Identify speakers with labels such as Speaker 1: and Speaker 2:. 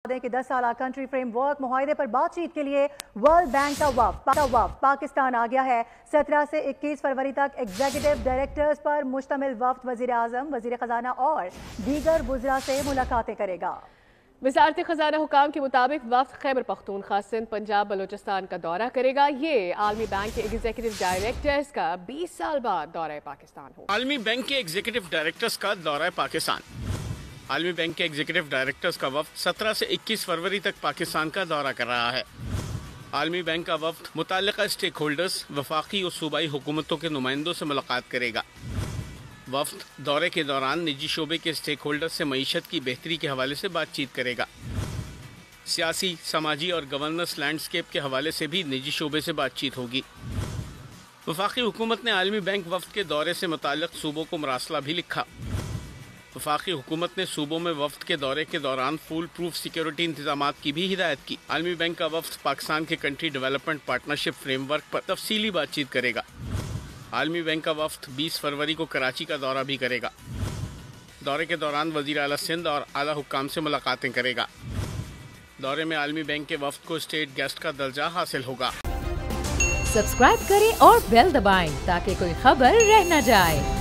Speaker 1: کہ 10 سالہ country frame work معاہدے پر بات چیت کے لیے ورلڈ بینک کا وفد پاکستان آ گیا ہے۔ 17 سے 21 فروری تک ایگزیکٹو ڈائریکٹرز پر مشتمل وفد وزیر اعظم، وزیر خزانہ اور دیگر وزراء سے ملاقاتیں کرے گا۔
Speaker 2: وزارت خزانہ حکام کے مطابق وفد خیبر پختونخوا، سندھ، پنجاب، بلوچستان کا دورہ کرے گا۔ یہ عالمی بینک کے ایگزیکٹو ڈائریکٹرز کا 20 سال بعد دورہ پاکستان ہوگا۔
Speaker 3: عالمی بینک کے ایگزیکٹو ڈائریکٹرز کا دورہ پاکستان۔ عالمی بینک کے ایگزیکٹو ڈائریکٹرز کا وفد 17 سے 21 فروری تک پاکستان کا دورہ کر رہا ہے۔ عالمی بینک کا وفد متعلقہ اسٹیک ہولڈرز، وفاقی اور صوبائی حکومتوں کے نمائندوں سے ملاقات کرے گا۔ وفد دورے کے دوران نجی شعبے کے اسٹیک ہولڈرز سے معیشت کی بہتری کے حوالے سے بات چیت کرے گا۔ سیاسی، سماجی اور گورننس لینڈسکیپ کے حوالے سے بھی نجی شعبے سے بات چیت ہوگی۔ وفاقی حکومت نے عالمی بینک وفد کے دورے سے متعلق صوبوں کو مراسلہ بھی لکھا۔ وفاقی حکومت نے صوبوں میں وفد کے دورے کے دوران فول پروف سیکیورٹی انتظامات کی بھی ہدایت کی۔ عالمی بینک کا وفد پاکستان کے country development partnership framework پر تفصیلی بات چیت کرے گا۔ عالمی بینک کا وفد 20 فروری کو کراچی کا دورہ بھی کرے گا۔ دورے کے دوران وزیر اعلیٰ سندھ اور اعلیٰ حکام سے ملاقاتیں کرے گا۔ دورے میں عالمی بینک کے وفد کو اسٹیٹ گیسٹ کا درجہ حاصل ہوگا۔
Speaker 4: سبسکرائب کریں اور بیل دبائیں تاکہ کوئی خبر رہ نہ جائے۔